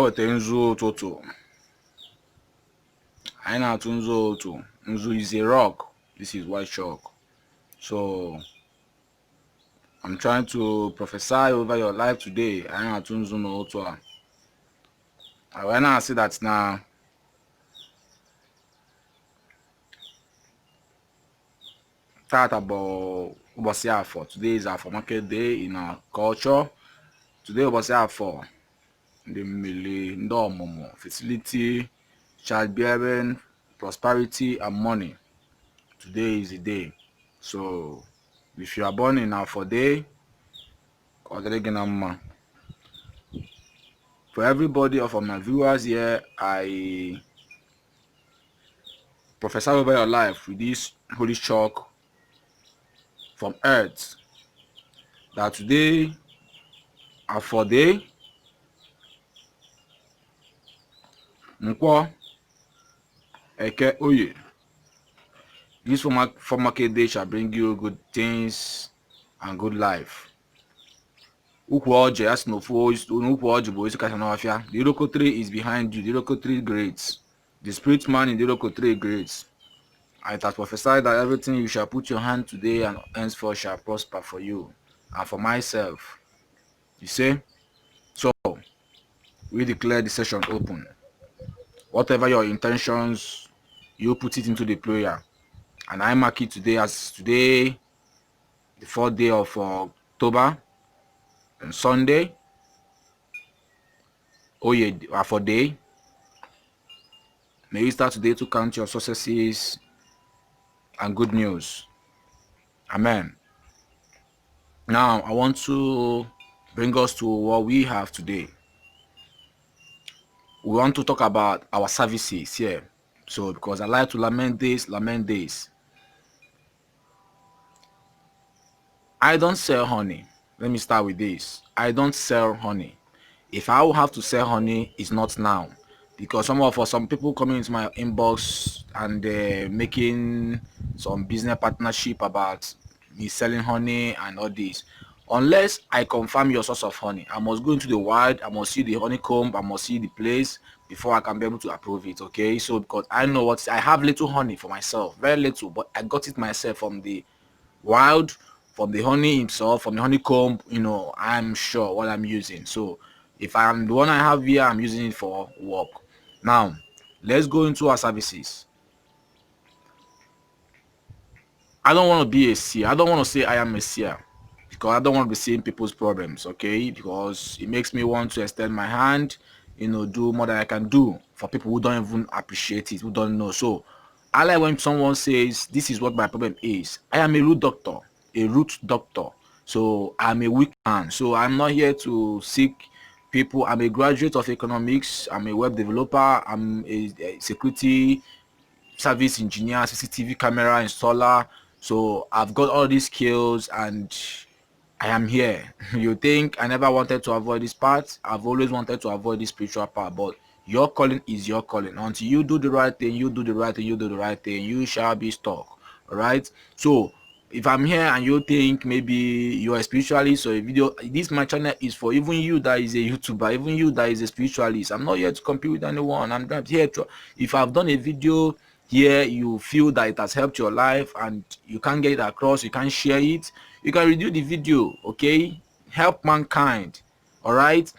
weta nzu ụtụtụ. Anyị na-atụ nzu ụtụ. Nzu is a rock. This is white chalk. So I'm trying to prophesy over your life today. Anyị na-atụ nzu n'ụtụ a. I na say that na tata bụ ụbọchị afọ. Today is Afọ market day in our culture. Today ụbọchị afọ. The mmiri, ndị ọmụmụ, fertility, childbearing, prosperity, and money. Today is the day. So if you are born in Afọ day, for everybody of my viewers here, I prophesy over your life with this holy chalk from earth that today, Afọ day, Nkwo, Eke, Oye. This for market day shall bring you good things and good life. Ukwu Oje, as no foes, Ukwu Oje boys, Kasanofia. The Iroko tree is behind you. The Iroko tree greats. The spirit man in the Iroko tree greats. I have prophesied that everything you shall put your hand today and henceforth shall prosper for you and for myself. You see? So we declare the session open. Whatever your intentions, you put it into the prayer. And I mark it today as today, the 4th day of October, and Sunday, Afọ day. May you start today to count your successes and good news. Amen. Now, I want to bring us to what we have today. We want to talk about our services here. So, because I like to lament this. I don't sell honey. Let me start with this. I don't sell honey. If I will have to sell honey, it's not now. Because some people coming into my inbox and making some business partnership about me selling honey and all this. Unless I confirm your source of honey, I must go into the wild, I must see the honeycomb, I must see the place before I can be able to approve it. Okay, so because I know I have little honey for myself, very little, but I got it myself from the wild, from the honey himself, from the honeycomb. I'm sure what I'm using. So if I'm the one I have here, I'm using it for work. Now let's go into our services. I don't want to be a seer. I don't want to say I am a seer, because I don't want to be seeing people's problems, okay? Because it makes me want to extend my hand, do more than I can do for people who don't even appreciate it, who don't know. So I like when someone says, this is what my problem is. I am a root doctor. So I'm a weak man. So I'm not here to seek people. I'm a graduate of economics. I'm a web developer. I'm a security service engineer, CCTV camera installer. So I've got all these skills and I am here. You think I never wanted to avoid this part? I've always wanted to avoid this spiritual part, but your calling is your calling. Until you do the right thing, you shall be stuck. All right. So if I'm here and you think maybe you are a spiritualist or a video, this my channel is for even you that is a YouTuber, even you that is a spiritualist. I'm not here to compete with anyone. I'm not here to, if I've done a video here, you feel that it has helped your life and you can't get it across, you can't share it, you can redo the video. Okay, help mankind. All right,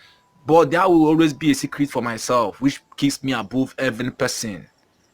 but that will always be a secret for myself, which keeps me above every person.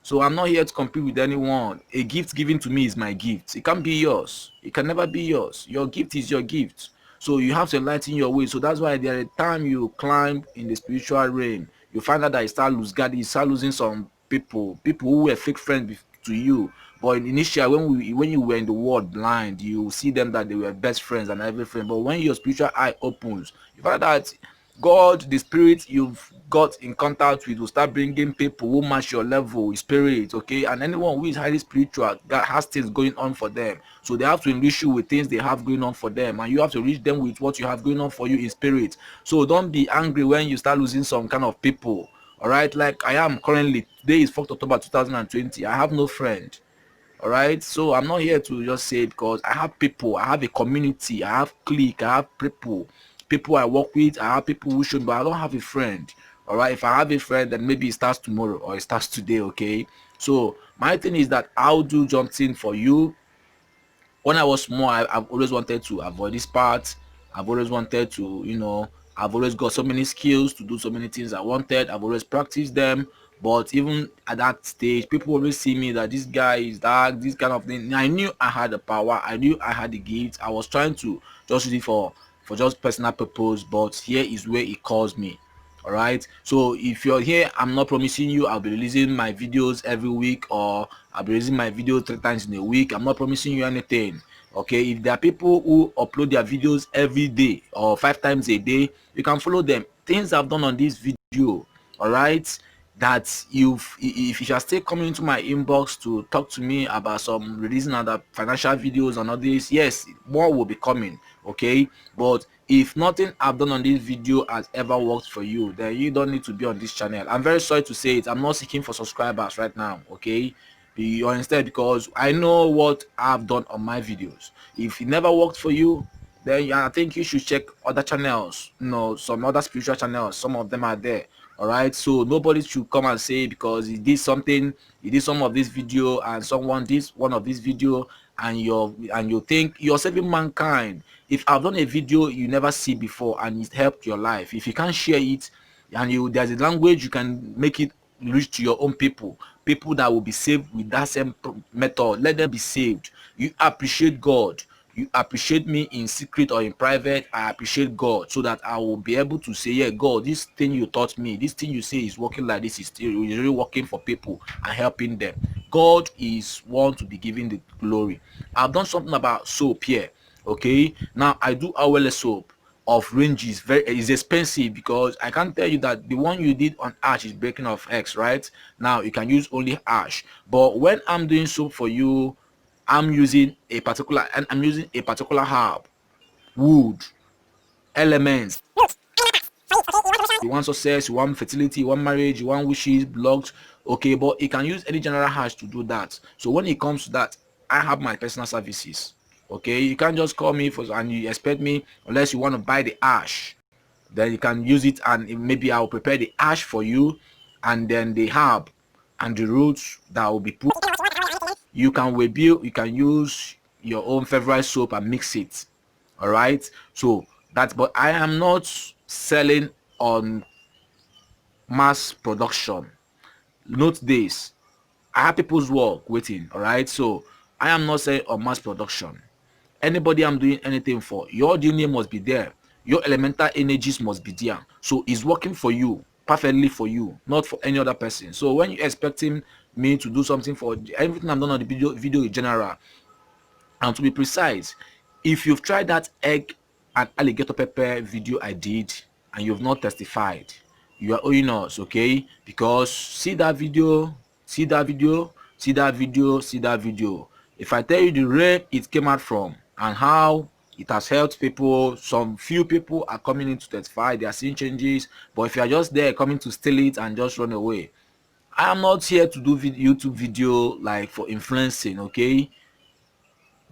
So I'm not here to compete with anyone. A gift given to me is my gift. It can't be yours. It can never be yours. Your gift is your gift. So you have to enlighten your way. So that's why there are time you climb in the spiritual realm, you find out that you start losing some people who were fake friends to you. But initially, when you were in the world blind, you see them that they were best friends and everything. But when your spiritual eye opens, you find that God, the spirit you've got in contact with, will start bringing people who match your level, spirit, okay? And anyone who is highly spiritual, that has things going on for them. So they have to enrich you with things they have going on for them, and you have to reach them with what you have going on for you in spirit. So don't be angry when you start losing some kind of people, all right? Like I am currently, today is 4th October 2020. I have no friend. All right, so I'm not here to just say it, because I have people, I have a community, I have clique, I have people I work with, I have people who should, but I don't have a friend. All right, if I have a friend, then maybe it starts tomorrow or it starts today. Okay, so my thing is that I'll do something for you. When I was small, I've always wanted to avoid this part. I've always wanted to, I've always got so many skills to do so many things I wanted. I've always practiced them. But even at that stage, people always see me that this guy is that, this kind of thing. I knew I had the power. I knew I had the gift. I was trying to just use it for just personal purpose. But here is where it calls me. All right, so if you're here, I'm not promising you I'll be releasing my videos every week, or I'll be releasing my video 3 times in a week. I'm not promising you anything. Okay, if there are people who upload their videos every day or 5 times a day, you can follow them. Things I've done on this video, all right, that if you are still coming into my inbox to talk to me about some releasing other financial videos and all this, yes, more will be coming. Okay, but if nothing I've done on this video has ever worked for you, then you don't need to be on this channel. I'm very sorry to say it, I'm not seeking for subscribers right now. Okay, you understand, because I know what I've done on my videos. If it never worked for you, then I think you should check other channels, some other spiritual channels. Some of them are there. All right, so nobody should come and say because he did some of this video and someone did one of this video, and you think you're saving mankind. If I've done a video you never see before and it helped your life, if you can't share it, and there's a language you can make it reach to your own people that will be saved with that same method, let them be saved. You appreciate God, you appreciate me in secret or in private. I appreciate God, so that I will be able to say, yeah, God, this thing you taught me, this thing you say is working like this, is still really working for people and helping them. God is one to be given the glory. I've done something about soap here. Okay, now I do Awele soap of ranges. Very is expensive, because I can't tell you that the one you did on ash is breaking off eggs. Right now you can use only ash, but when I'm doing soap for you, I'm using a particular herb, wood, elements. You want success, you want fertility, you want marriage, you want wishes blocked. Okay, but you can use any general hash to do that. So when it comes to that, I have my personal services. Okay, you can't just call me and you expect me, unless you want to buy the ash, then you can use it, and maybe I'll prepare the ash for you, and then the herb and the roots that will be put. You can rebuild, you can use your own favorite soap and mix it. All right, so that's, but I am not selling on mass production. Note this, I have people's work waiting. All right, so I am not selling on mass production. Anybody I'm doing anything for, your DNA must be there, your elemental energies must be there, so it's working for you, perfectly for you, not for any other person. So when you're expecting me to do something for everything I've done on the video in general, and to be precise, if you've tried that egg and alligator pepper video I did and you've not testified, you are owing us. Okay, because see that video, see that video, see that video, see that video. If I tell you the realm it came out from and how it has helped people, some few people are coming in to testify, they are seeing changes. But if you are just there coming to steal it and just run away, I am not here to do YouTube video like for influencing. Okay,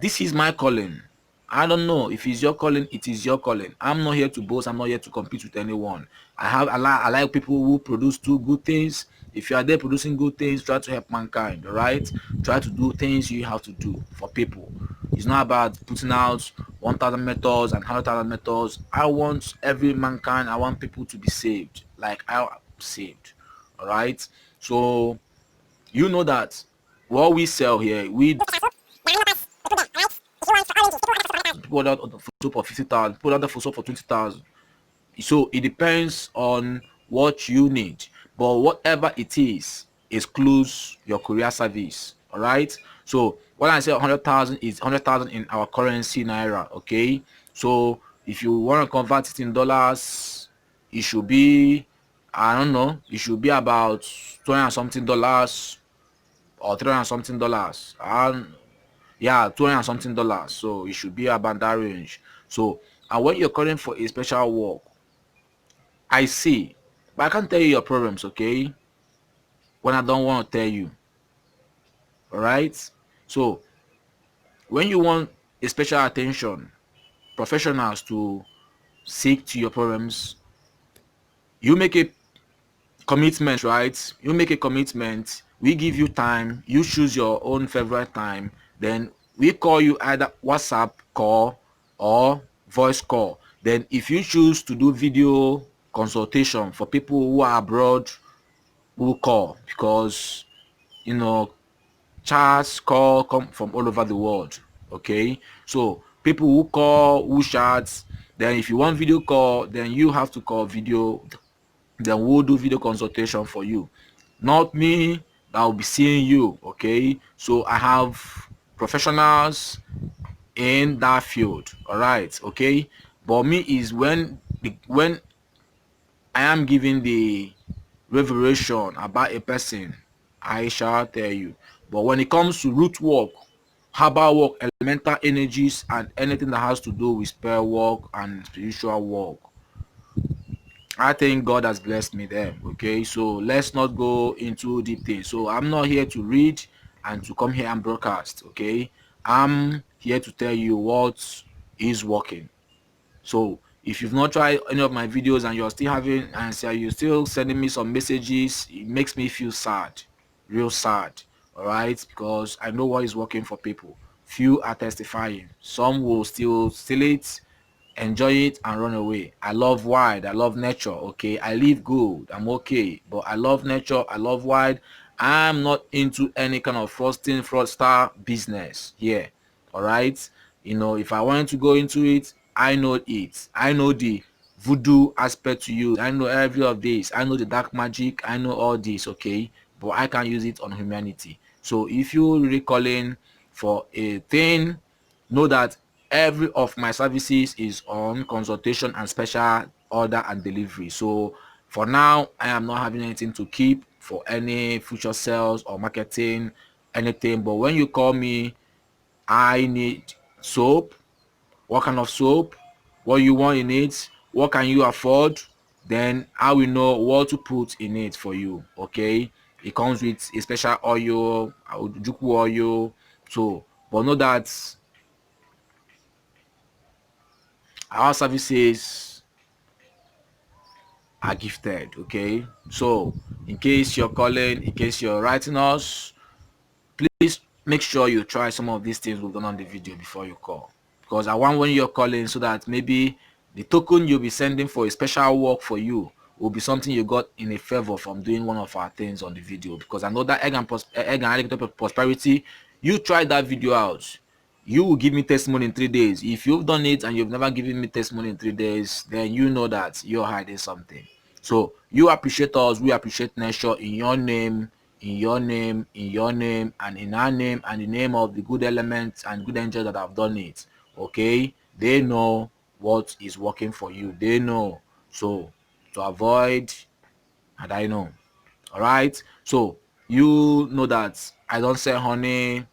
this is my calling. I don't know if it's your calling, it is your calling. I'm not here to boast, I'm not here to compete with anyone. I like people who produce two good things. If you are there producing good things, try to help mankind. All right, try to do things you have to do for people. It's not about putting out 1,000 methods and 100,000 methods. I want every mankind, I want people to be saved like I am saved. All right, so you know that what we sell here, we people out for soap for 50,000, people out for soap for 20,000. So it depends on what you need, but whatever it is excludes your courier service. All right, so when I say 100,000 is 100,000 in our currency naira. Okay, so if you want to convert it in dollars, it should be, I don't know, it should be about 20 and something dollars or 300 and something dollars, and yeah, 20 and something dollars. So it should be about that range. So, and when you're calling for a special work, I see, but I can't tell you your problems. Okay, when I don't want to tell you. All right, so when you want a special attention, professionals to seek to your problems, you make a commitment, right? You make a commitment, we give you time, you choose your own favorite time, then we call you either WhatsApp call or voice call. Then if you choose to do video consultation for people who are abroad, we'll call, because you know chats call come from all over the world. Okay, so people who call, who chats, then if you want video call, then you have to call video, then we'll do video consultation for you, not me that will be seeing you. Okay, so I have professionals in that field. All right, okay, but me is when I am giving the revelation about a person, I shall tell you. But when it comes to root work, herbal work, elemental energies, and anything that has to do with spell work and spiritual work, I think God has blessed me there. Okay, so let's not go into deep things. So I'm not here to read and to come here and broadcast. Okay, I'm here to tell you what is working. So if you've not tried any of my videos and you're still having, and so you're still sending me some messages, it makes me feel sad, real sad. All right, because I know what is working for people. Few are testifying, some will still steal it, enjoy it, and run away. I love wild, I love nature. Okay, I live good, I'm okay, but I love nature, I love wild. I'm not into any kind of fraudster business here. All right, if I want to go into it, I know it. I know the voodoo aspect to you. I know every of this. I know the dark magic. I know all this. Okay, but I can use it on humanity. So if you're really calling for a thing, know that every of my services is on consultation and special order and delivery. So for now, I am not having anything to keep for any future sales or marketing, anything. But when you call me, I need soap. What kind of soap? What you want in it? What can you afford? Then I will know what to put in it for you. Okay, it comes with a special oil, juku oil. So but know that our services are gifted. Okay, so in case you're calling, in case you're writing us, please make sure you try some of these things we've done on the video before you call, because I want when you're calling, so that maybe the token you'll be sending for a special work for you will be something you got in a favor from doing one of our things on the video. Because I know that egg and alligator prosperity, you try that video out, you will give me testimony in 3 days. If you've done it and you've never given me testimony in 3 days, then you know that you're hiding something. So you appreciate us, we appreciate nature, in your name, in your name, in your name, and in our name, and the name of the good elements and good angels that have done it. Okay, they know what is working for you, they know. So to avoid, and I know. All right, so you know that I don't sell honey.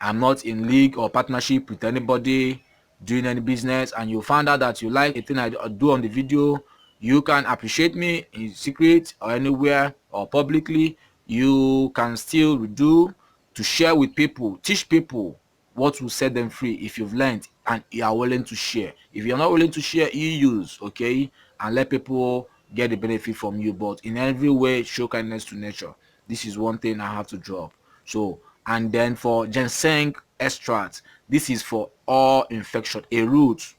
I'm not in league or partnership with anybody doing any business, and you found out that you like a thing I do on the video, you can appreciate me in secret or anywhere or publicly. You can still do to share with people, teach people what will set them free if you've learned and you are willing to share. If you're not willing to share, you use, okay, and let people get the benefit from you. But in every way, show kindness to nature. This is one thing I have to drop. So, and then for ginseng extract, this is for all infection. A root,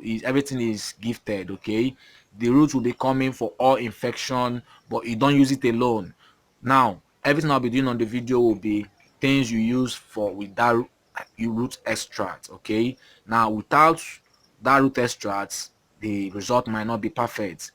is everything is gifted, okay. The root will be coming for all infection, but you don't use it alone. Now everything I'll be doing on the video will be things you use for with that root extract. Okay, now without that root extract, the result might not be perfect,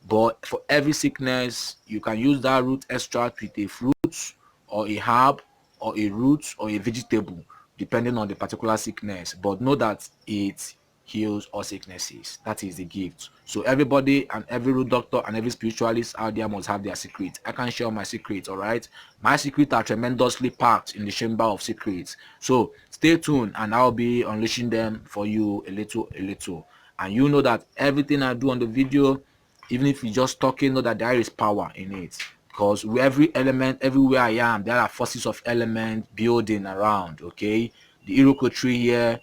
but for every sickness you can use that root extract with a fruit or a herb or a root or a vegetable, depending on the particular sickness. But know that it heals all sicknesses. That is the gift. So everybody and every root doctor and every spiritualist out there must have their secret. I can share my secrets. All right, my secrets are tremendously packed in the chamber of secrets. So stay tuned and I'll be unleashing them for you a little. And you know that everything I do on the video, even if you're just talking, know that there is power in it. Because with every element, everywhere I am, there are forces of element building around. Okay, the Iroko tree here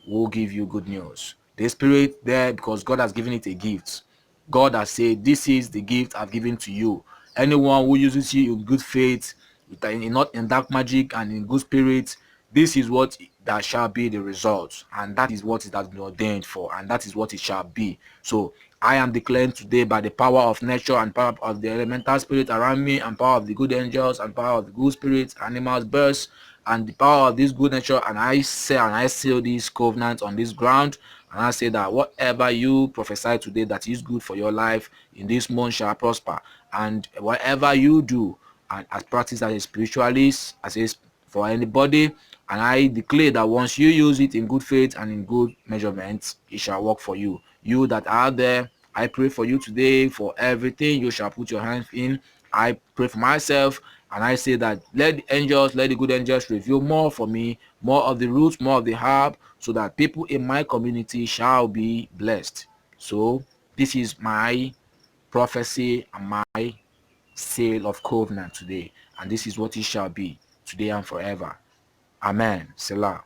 will give you good news. The spirit there, because God has given it a gift. God has said, this is the gift I've given to you. Anyone who uses you in good faith, not in dark magic and in good spirit, this is what that shall be the result, and that is what it has been ordained for, and that is what it shall be. So I am declaring today, by the power of nature and power of the elemental spirit around me, and power of the good angels and power of the good spirits, animals, birds, and the power of this good nature, and I say and I seal this covenant on this ground, and I say that whatever you prophesy today that is good for your life in this month shall prosper, and whatever you do and as practice as a spiritualist, as a for anybody, and I declare that once you use it in good faith and in good measurements, it shall work for you. You that are there, I pray for you today for everything you shall put your hands in. I pray for myself, and I say that let the angels, let the good angels reveal more for me, more of the roots, more of the herb, so that people in my community shall be blessed. So this is my prophecy and my seal of covenant today, and this is what it shall be today and forever. Amen. Selah.